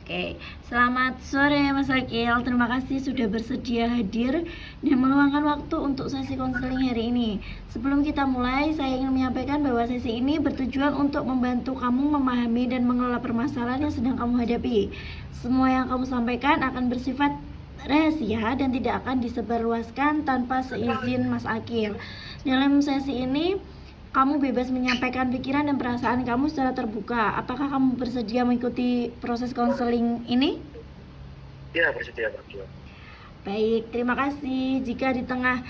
Oke, selamat sore Mas Akil. Terima kasih sudah bersedia hadir dan meluangkan waktu untuk sesi konseling hari ini. Sebelum kita mulai, saya ingin menyampaikan bahwa sesi ini bertujuan untuk membantu kamu memahami dan mengelola permasalahan yang sedang kamu hadapi. Semua yang kamu sampaikan akan bersifat rahasia dan tidak akan disebarluaskan tanpa seizin Mas Akil. Dalam sesi ini, kamu bebas menyampaikan pikiran dan perasaan kamu secara terbuka. Apakah kamu bersedia mengikuti proses konseling ini? Ya, bersedia, Pak. Baik, terima kasih. Jika di tengah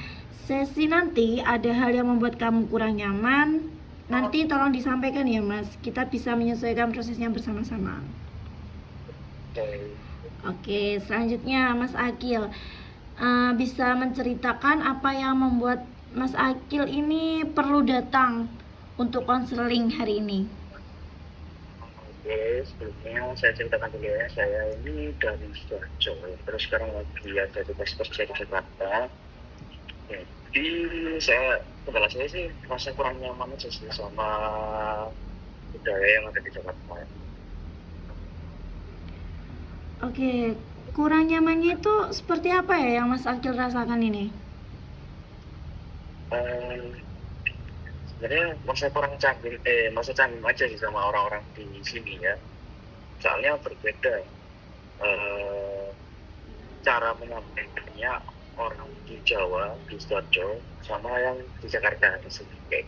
sesi nanti ada hal yang membuat kamu kurang nyaman, nanti tolong disampaikan ya Mas. Kita bisa menyesuaikan prosesnya bersama-sama. Oke, selanjutnya Mas Akil, bisa menceritakan apa yang membuat Mas Akil ini perlu datang untuk konseling hari ini? Oke, sebelumnya saya ceritakan dulu ya, saya ini dari Sidoarjo, terus sekarang lagi ada tugas kerja di Jakarta. Jadi setelah saya sih merasa kurang nyaman aja sih sama budaya yang ada di Jakarta. Oke, kurang nyamannya itu seperti apa ya yang Mas Akil rasakan ini? Sebenarnya masa canggung aja sih sama orang-orang di sini ya. Soalnya berbeda cara menyampaikannya orang di Jawa, di Sidoarjo, sama yang di Jakarta di sini kayak.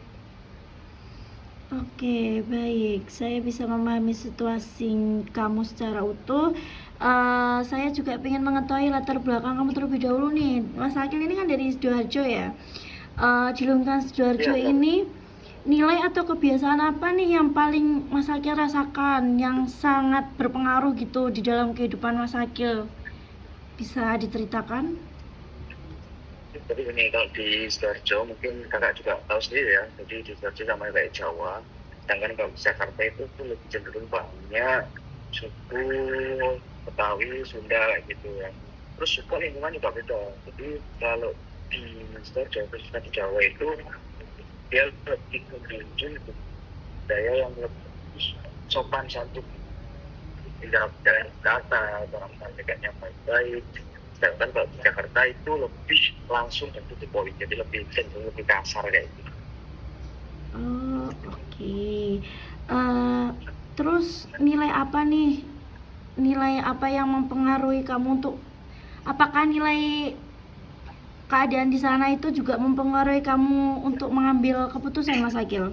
Oke, baik. Saya bisa memahami situasi kamu secara utuh. Saya juga ingin mengetahui latar belakang kamu terlebih dahulu nih. Mas Akil ini kan dari Sidoarjo ya. Di lingkungan Sidoarjo ini, nilai atau kebiasaan apa nih yang paling Mas Akil rasakan, yang sangat berpengaruh gitu di dalam kehidupan Mas Akil? Bisa diceritakan? Jadi ini kalau di Sidoarjo mungkin kakak juga tahu sendiri ya. Jadi di Sidoarjo sama kayak Jawa. Sedangkan kalau di Jakarta itu tuh lebih cenderung banyak suku Betawi, Sunda kayak gitu ya. Terus juga lingkungan juga beda. Jadi kalau di Sidoarjo khususnya di Jawa itu dia lebih menunjukkan budaya yang lebih sopan santun di dalam kata, dalam sampaikannya baik-baik. Sedangkan kalau di Jakarta itu lebih langsung dan to the point, jadi lebih cenderung lebih kasar kayak gitu. Oh, oke. Terus nilai apa nih? Nilai apa yang mempengaruhi kamu untuk, apakah nilai keadaan di sana itu juga mempengaruhi kamu untuk mengambil keputusan, Mas Akil?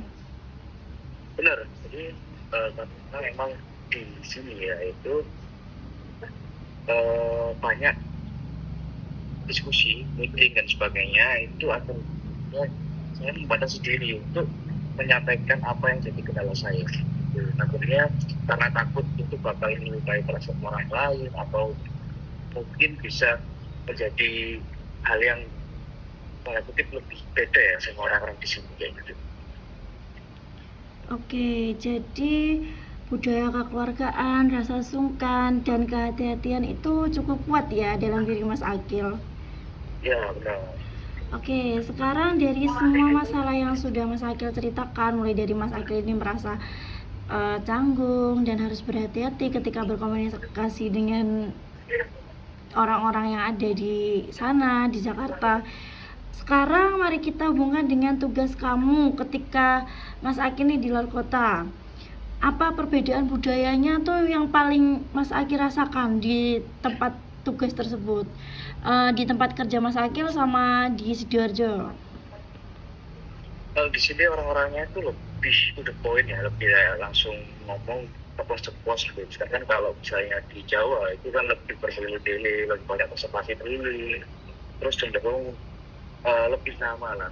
Benar, jadi karena memang di sini ya itu banyak diskusi, meeting dan sebagainya itu akhirnya saya membatasi diri untuk menyampaikan apa yang jadi kendala saya. Akhirnya karena takut itu bakal melukai perasaan orang lain atau mungkin bisa menjadi hal yang tanda kutip lebih beda ya sama orang-orang di sini kayak gitu. Oke, jadi budaya kekeluargaan, rasa sungkan, dan kehati-hatian itu cukup kuat ya dalam diri Mas Akil. Ya benar. Oke, sekarang dari semua masalah yang sudah Mas Akil ceritakan, mulai dari Mas Akil ini merasa canggung dan harus berhati-hati ketika berkomunikasi dengan orang-orang yang ada di sana, di Jakarta. Sekarang mari kita hubungkan dengan tugas kamu ketika Mas Akil ini di luar kota. Apa perbedaan budayanya tuh yang paling Mas Akil rasakan di tempat tugas tersebut, di tempat kerja Mas Akil sama di Sidoarjo? Kalau di sini orang-orangnya itu lebih to the point ya, lebih langsung ngomong ceplos-ceplos gitu. Sedangkan kalau misalnya di Jawa itu kan lebih berbeda-beda, lebih banyak konservasi dulu, terus cenderung lebih nama lah.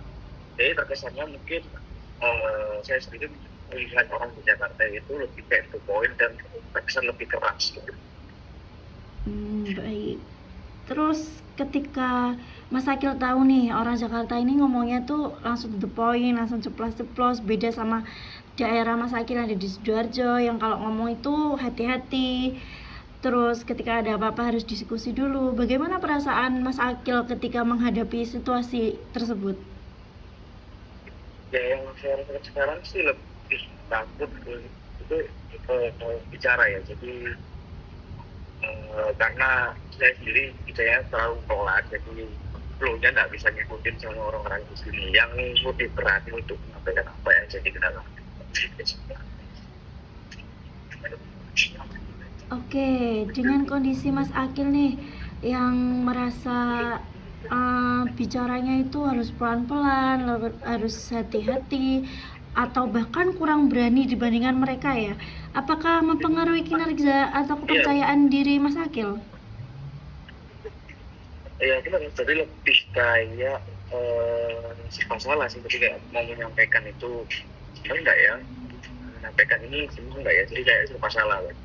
Jadi terkesannya mungkin saya sendiri melihat orang di Jakarta itu lebih kayak to point dan terkesan lebih keras gitu. Baik. Terus ketika Mas Akil tahu nih orang Jakarta ini ngomongnya tuh langsung to the point, langsung ceplos-ceplos, beda sama daerah Mas Akil yang ada di Sidoarjo yang kalau ngomong itu hati-hati. Terus ketika ada apa-apa harus diskusi dulu. Bagaimana perasaan Mas Akil ketika menghadapi situasi tersebut? Ya yang saya rasakan sekarang sih lebih takut itu bicara ya. Jadi karena saya sendiri saya terlalu pelan, jadi flow-nya nggak bisa ngikutin sama orang-orang di sini yang lebih berani untuk menyampaikan apa yang jadi kendala. Oke, dengan kondisi Mas Akil nih yang merasa bicaranya itu harus pelan-pelan, harus hati-hati, atau bahkan kurang berani dibandingkan mereka ya. Apakah mempengaruhi kinerja atau kepercayaan diri Mas Akil? Ya benar, jadi lebih kayak serba salah sih, jadi kayak mau menyampaikan itu benar nggak ya, menyampaikan ini benar nggak ya, jadi kayak serba salah lah.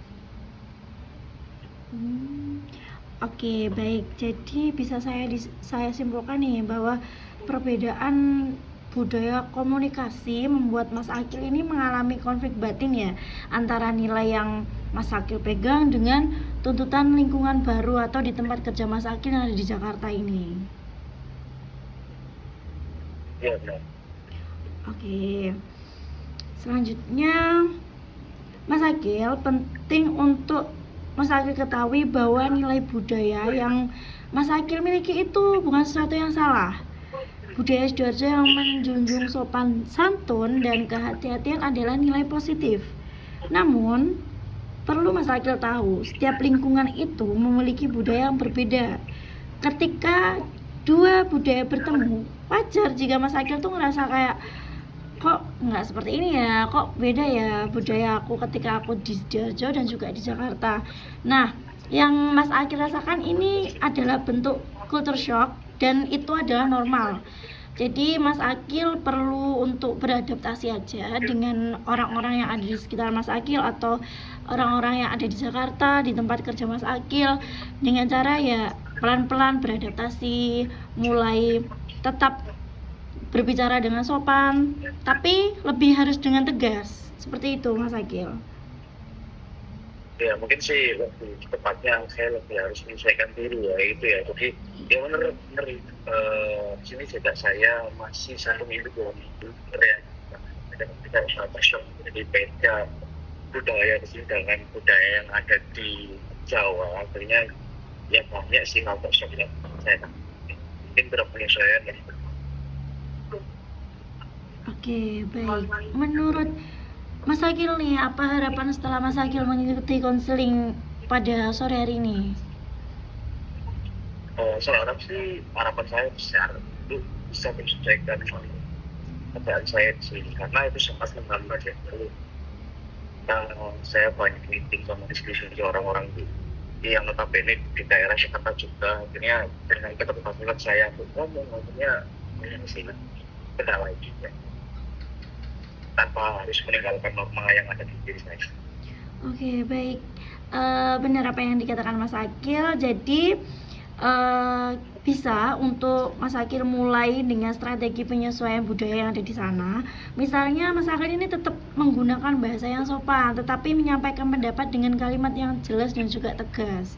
Oke, baik. Jadi bisa saya simpulkan nih bahwa perbedaan budaya komunikasi membuat Mas Akil ini mengalami konflik batin ya antara nilai yang Mas Akil pegang dengan tuntutan lingkungan baru atau di tempat kerja Mas Akil yang ada di Jakarta ini. Iya benar. Oke. Selanjutnya, Mas Akil, penting untuk Mas Akil ketahui bahwa nilai budaya yang Mas Akil miliki itu bukan sesuatu yang salah. Budaya Sidoarjo yang menjunjung sopan santun dan kehati-hatian adalah nilai positif. Namun, perlu Mas Akil tahu, setiap lingkungan itu memiliki budaya yang berbeda. Ketika dua budaya bertemu, wajar jika Mas Akil tuh ngerasa kayak, kok nggak seperti ini ya, kok beda ya budaya aku ketika aku di Sidoarjo dan juga di Jakarta. Nah, yang Mas Akil rasakan ini adalah bentuk culture shock dan itu adalah normal. Jadi Mas Akil perlu untuk beradaptasi aja dengan orang-orang yang ada di sekitar Mas Akil atau orang-orang yang ada di Jakarta, di tempat kerja Mas Akil, dengan cara ya pelan-pelan beradaptasi, mulai tetap berbicara dengan sopan, tapi lebih harus dengan tegas. Seperti itu Mas Akil. Ya mungkin sih lebih tepatnya saya lebih harus menyesuaikan diri ya itu ya, jadi ya benar di sini juga saya masih 1 minggu 2 minggu ya, kita sama shock, jadi beda budaya di sini dengan budaya yang ada di Jawa, akhirnya ya banyak sih hal shock yang saya mungkin berpenyesuaian ya. Oke, baik. Menurut Mas Akil nih, apa harapan setelah Mas Akil mengikuti konseling pada sore hari ini? Sekarang sih harapan saya besar itu bisa menyesuaikan keadaan saya di sini, karena itu sempat menghambat ya. Saya banyak meeting sama diskusi orang-orang yang notabene di daerah Jakarta juga, akhirnya dengan keterbatasan saya untuk ngomongnya ini sih kendala juga, tanpa harus meninggalkan norma yang ada di diri saya. Oke, baik. Benar apa yang dikatakan Mas Akil. Jadi bisa untuk Mas Akil mulai dengan strategi penyesuaian budaya yang ada di sana. Misalnya Mas Akil ini tetap menggunakan bahasa yang sopan, tetapi menyampaikan pendapat dengan kalimat yang jelas dan juga tegas.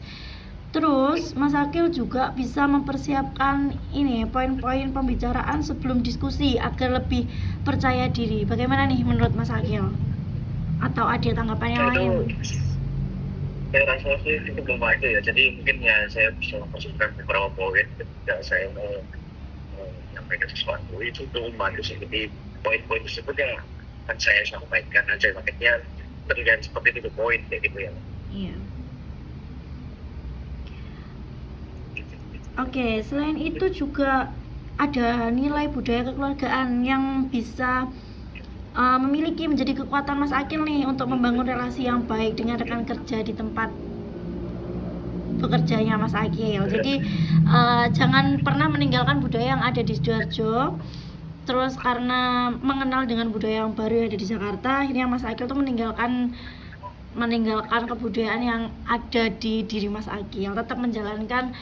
Terus Mas Akil juga bisa mempersiapkan ini poin-poin pembicaraan sebelum diskusi agar lebih percaya diri. Bagaimana nih menurut Mas Akil? Atau ada tanggapan yang lain? Saya rasa sih cukup membantu ya, jadi mungkin ya saya bisa mempersiapkan beberapa poin ketika saya mau menyampaikan sesuatu, itu untuk membantu sih. Jadi poin-poin tersebut yang akan saya sampaikan aja, makanya terlihat seperti itu poin kayak gitu ya. Iya. Oke, selain itu juga ada nilai budaya kekeluargaan yang bisa memiliki menjadi kekuatan Mas Akil nih untuk membangun relasi yang baik dengan rekan kerja di tempat bekerjanya Mas Akil. Jadi jangan pernah meninggalkan budaya yang ada di Sidoarjo. Terus karena mengenal dengan budaya yang baru yang ada di Jakarta, akhirnya Mas Akil tuh meninggalkan kebudayaan yang ada di diri Mas Akil. Tetap menjalankan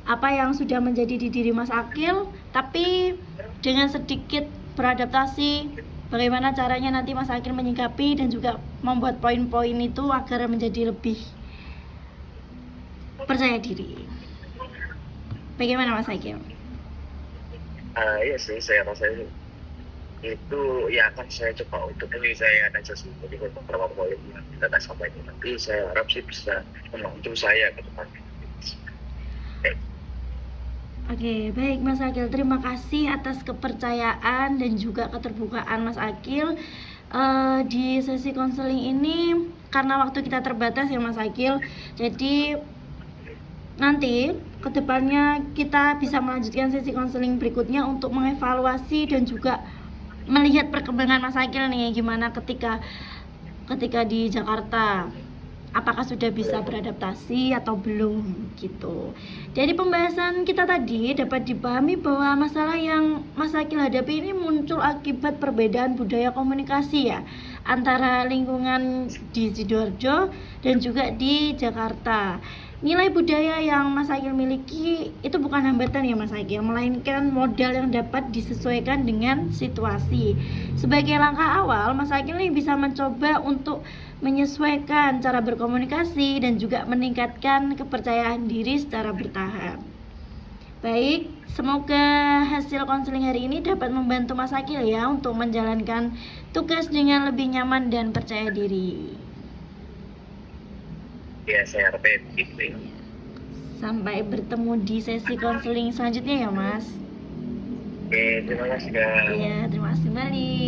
apa yang sudah menjadi di diri Mas Akil, tapi dengan sedikit beradaptasi bagaimana caranya nanti Mas Akil menyikapi dan juga membuat poin-poin itu agar menjadi lebih percaya diri. Bagaimana Mas Akil? Iya sih, saya rasa itu ya akan saya coba untuk penyelesaian aja sih. Jadi beberapa poin yang kita tak sampaikan nanti saya harap sih bisa membantu saya ke depannya. Oke, baik Mas Akil. Terima kasih atas kepercayaan dan juga keterbukaan Mas Akil. Di sesi konseling ini karena waktu kita terbatas ya Mas Akil. Jadi nanti kedepannya kita bisa melanjutkan sesi konseling berikutnya untuk mengevaluasi dan juga melihat perkembangan Mas Akil nih gimana ketika di Jakarta, apakah sudah bisa beradaptasi atau belum gitu. Dari pembahasan kita tadi dapat dipahami bahwa masalah yang Mas Akil hadapi ini muncul akibat perbedaan budaya komunikasi ya antara lingkungan di Sidoarjo dan juga di Jakarta. Nilai budaya yang Mas Akil miliki itu bukan hambatan ya Mas Akil, melainkan modal yang dapat disesuaikan dengan situasi. Sebagai langkah awal, Mas Akil ini bisa mencoba untuk menyesuaikan cara berkomunikasi dan juga meningkatkan kepercayaan diri secara bertahap. Baik, semoga hasil konseling hari ini dapat membantu Mas Akil ya untuk menjalankan tugas dengan lebih nyaman dan percaya diri. Ya saya harapnya begitu. Sampai bertemu di sesi konseling selanjutnya ya Mas. Oke, terima kasih Kak. Iya, terima kasih kembali.